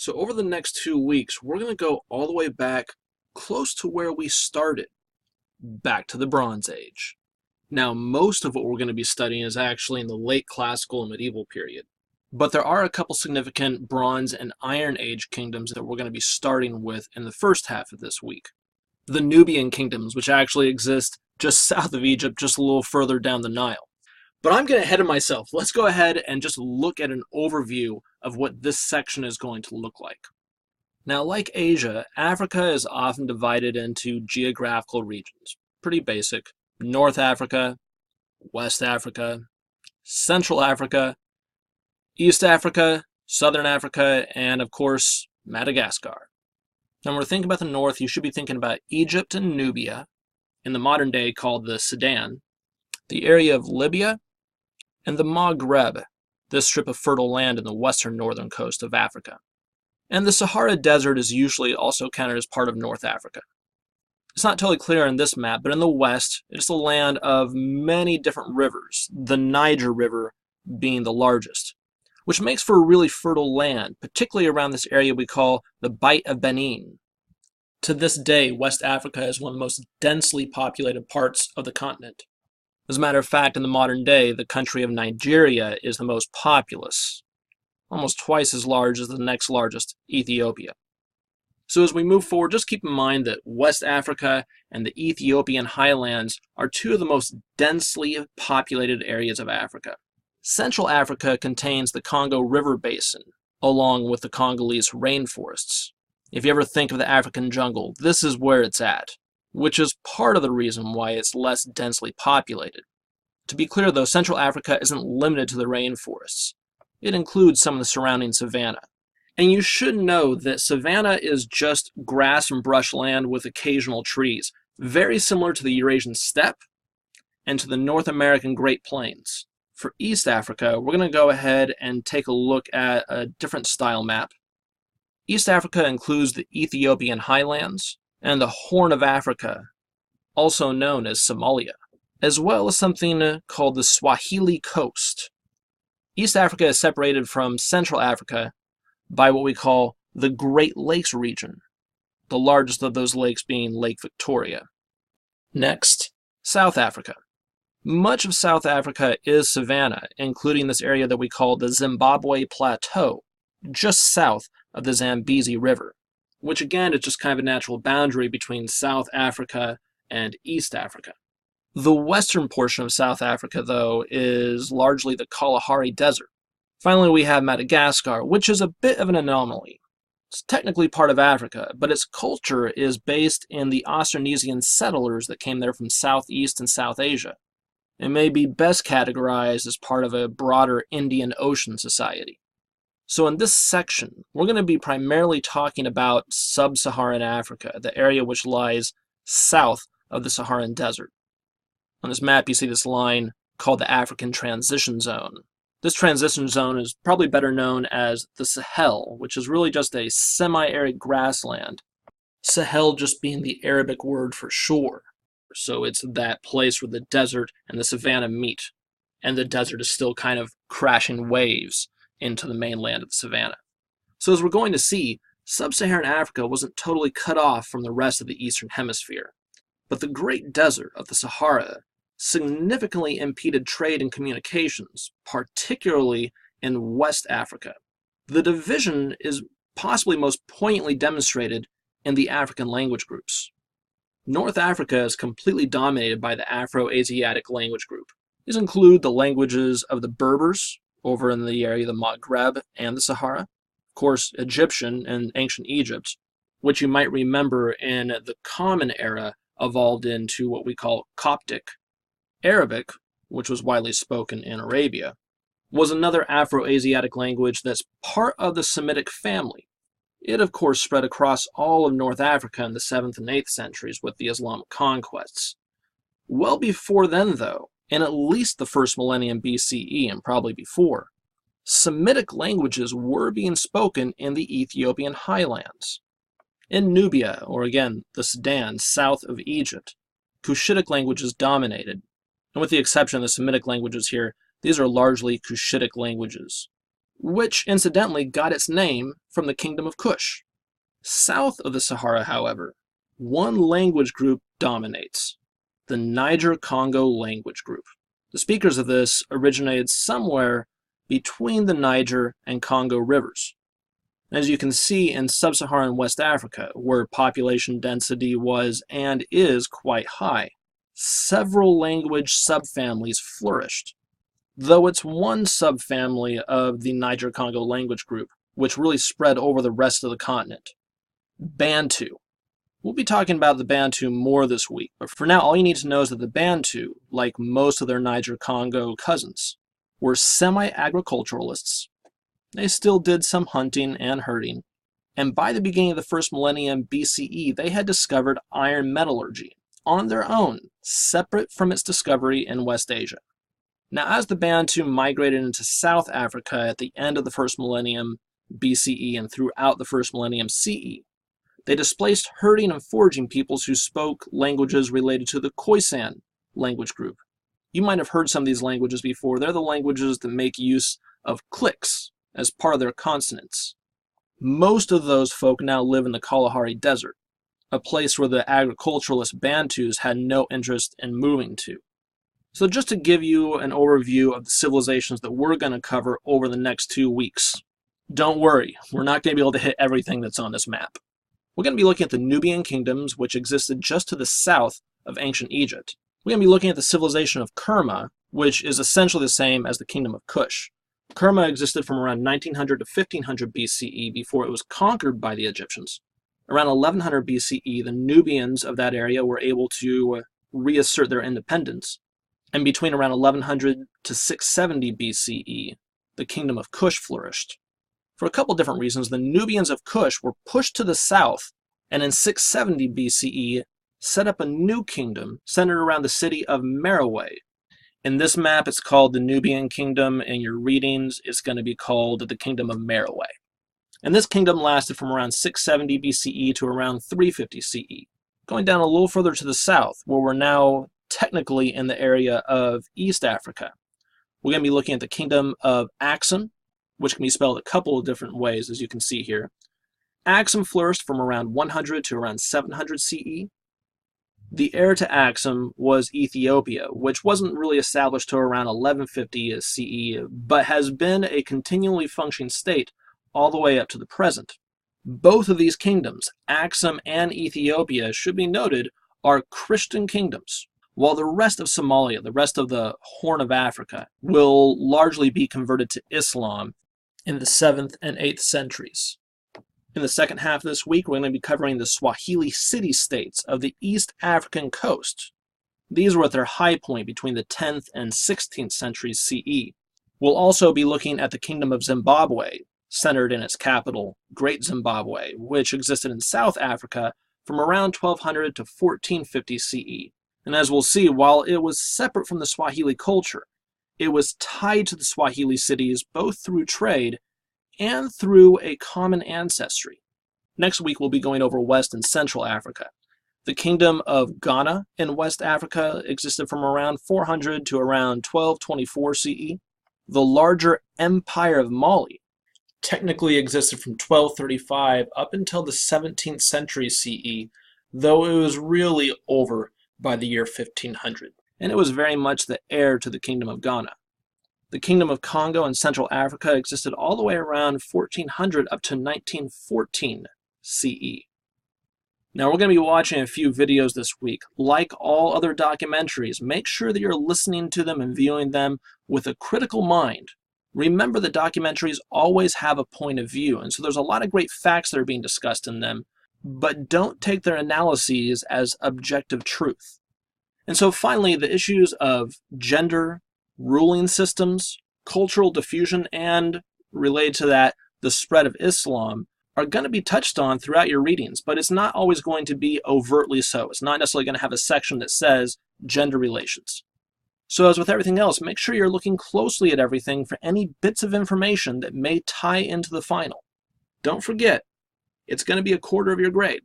So over the next 2 weeks, we're going to go all the way back close to where we started, back to the Bronze Age. Now, most of what we're going to be studying is actually in the late classical and medieval period. But there are a couple significant Bronze and Iron Age kingdoms that we're going to be starting with in the first half of this week. The Nubian kingdoms, which actually exist just south of Egypt, just a little further down the Nile. But I'm getting ahead of myself. Let's go ahead and just look at an overview of what this section is going to look like. Now, like Asia, Africa is often divided into geographical regions. Pretty basic. North Africa, West Africa, Central Africa, East Africa, Southern Africa, and of course, Madagascar. Now, when we're thinking about the north, you should be thinking about Egypt and Nubia, in the modern day called the Sudan, the area of Libya, and the Maghreb, this strip of fertile land in the western northern coast of Africa. And the Sahara Desert is usually also counted as part of North Africa. It's not totally clear on this map, but in the west, it's the land of many different rivers, the Niger River being the largest, which makes for a really fertile land, particularly around this area we call the Bight of Benin. To this day, West Africa is one of the most densely populated parts of the continent. As a matter of fact, in the modern day, the country of Nigeria is the most populous, almost twice as large as the next largest, Ethiopia. So as we move forward, just keep in mind that West Africa and the Ethiopian highlands are two of the most densely populated areas of Africa. Central Africa contains the Congo River Basin, along with the Congolese rainforests. If you ever think of the African jungle, this is where it's at, which is part of the reason why it's less densely populated. To be clear though, Central Africa isn't limited to the rainforests. It includes some of the surrounding savanna. And you should know that savanna is just grass and brushland with occasional trees, very similar to the Eurasian steppe and to the North American Great Plains. For East Africa, we're going to go ahead and take a look at a different style map. East Africa includes the Ethiopian highlands and the Horn of Africa, also known as Somalia, as well as something called the Swahili Coast. East Africa is separated from Central Africa by what we call the Great Lakes region, the largest of those lakes being Lake Victoria. Next, South Africa. Much of South Africa is savanna, including this area that we call the Zimbabwe Plateau, just south of the Zambezi River, which again is just kind of a natural boundary between South Africa and East Africa. The western portion of South Africa, though, is largely the Kalahari Desert. Finally, we have Madagascar, which is a bit of an anomaly. It's technically part of Africa, but its culture is based in the Austronesian settlers that came there from Southeast and South Asia. It may be best categorized as part of a broader Indian Ocean society. So in this section, we're going to be primarily talking about Sub-Saharan Africa, the area which lies south of the Saharan Desert. On this map, you see this line called the African Transition Zone. This transition zone is probably better known as the Sahel, which is really just a semi-arid grassland. Sahel just being the Arabic word for shore. So it's that place where the desert and the savanna meet, and the desert is still kind of crashing waves into the mainland of the savanna. So as we're going to see, Sub-Saharan Africa wasn't totally cut off from the rest of the Eastern Hemisphere, but the Great Desert of the Sahara significantly impeded trade and communications, particularly in West Africa. The division is possibly most poignantly demonstrated in the African language groups. North Africa is completely dominated by the Afro-Asiatic language group. These include the languages of the Berbers, over in the area of the Maghreb and the Sahara. Of course, Egyptian and ancient Egypt, which you might remember in the Common Era evolved into what we call Coptic. Arabic, which was widely spoken in Arabia, was another Afro-Asiatic language that's part of the Semitic family. It, of course, spread across all of North Africa in the 7th and 8th centuries with the Islamic conquests. Well before then, though, in at least the first millennium BCE and probably before, Semitic languages were being spoken in the Ethiopian highlands. In Nubia, or again, the Sudan, south of Egypt, Cushitic languages dominated, and with the exception of the Semitic languages here, these are largely Cushitic languages. which incidentally got its name from the Kingdom of Kush. South of the Sahara, however, one language group dominates, the Niger-Congo language group. The speakers of this originated somewhere between the Niger and Congo rivers. As you can see in Sub-Saharan West Africa, where population density was and is quite high, several language subfamilies flourished, though it's one subfamily of the Niger-Congo language group, which really spread over the rest of the continent. Bantu. We'll be talking about the Bantu more this week, but for now all you need to know is that the Bantu, like most of their Niger-Congo cousins, were semi-agriculturalists. They still did some hunting and herding, and by the beginning of the first millennium BCE, they had discovered iron metallurgy on their own, separate from its discovery in West Asia. Now, as the Bantu migrated into South Africa at the end of the first millennium BCE and throughout the first millennium CE, they displaced herding and foraging peoples who spoke languages related to the Khoisan language group. You might have heard some of these languages before. They're the languages that make use of clicks as part of their consonants. Most of those folk now live in the Kalahari Desert, a place where the agriculturalist Bantus had no interest in moving to. So just to give you an overview of the civilizations that we're going to cover over the next 2 weeks, don't worry, we're not going to be able to hit everything that's on this map. We're going to be looking at the Nubian kingdoms, which existed just to the south of ancient Egypt. We're going to be looking at the civilization of Kerma, which is essentially the same as the kingdom of Kush. Kerma existed from around 1900 to 1500 BCE before it was conquered by the Egyptians. Around 1100 BCE, the Nubians of that area were able to reassert their independence. And between around 1100 to 670 BCE, the kingdom of Kush flourished. For a couple different reasons, the Nubians of Kush were pushed to the south, and in 670 BCE, set up a new kingdom centered around the city of Merowe. In this map, it's called the Nubian Kingdom. In your readings, it's going to be called the Kingdom of Merowe. And this kingdom lasted from around 670 BCE to around 350 CE. Going down a little further to the south, where we're now technically in the area of East Africa, we're going to be looking at the Kingdom of Axum, which can be spelled a couple of different ways, as you can see here. Axum flourished from around 100 to around 700 CE. The heir to Axum was Ethiopia, which wasn't really established till around 1150 CE, but has been a continually functioning state all the way up to the present. Both of these kingdoms, Axum and Ethiopia, should be noted, are Christian kingdoms, while the rest of Somalia, the rest of the Horn of Africa, will largely be converted to Islam in the 7th and 8th centuries. In the second half of this week, we're going to be covering the Swahili city-states of the East African coast. These were at their high point between the 10th and 16th centuries CE. We'll also be looking at the Kingdom of Zimbabwe, centered in its capital, Great Zimbabwe, which existed in South Africa from around 1200 to 1450 CE. And as we'll see, while it was separate from the Swahili culture, it was tied to the Swahili cities both through trade and through a common ancestry. Next week, we'll be going over West and Central Africa. The Kingdom of Ghana in West Africa existed from around 400 to around 1224 CE. The larger Empire of Mali technically existed from 1235 up until the 17th century CE, though it was really over by the year 1500, and it was very much the heir to the Kingdom of Ghana. The Kingdom of Congo in Central Africa existed all the way around 1400 up to 1914 CE. Now we're going to be watching a few videos this week. Like all other documentaries, make sure that you're listening to them and viewing them with a critical mind. Remember that documentaries always have a point of view, and so there's a lot of great facts that are being discussed in them, but don't take their analyses as objective truth. And so finally, the issues of gender, ruling systems, cultural diffusion, and related to that, the spread of Islam, are going to be touched on throughout your readings, but it's not always going to be overtly so. It's not necessarily going to have a section that says gender relations. So as with everything else, make sure you're looking closely at everything for any bits of information that may tie into the final. Don't forget, it's going to be a quarter of your grade.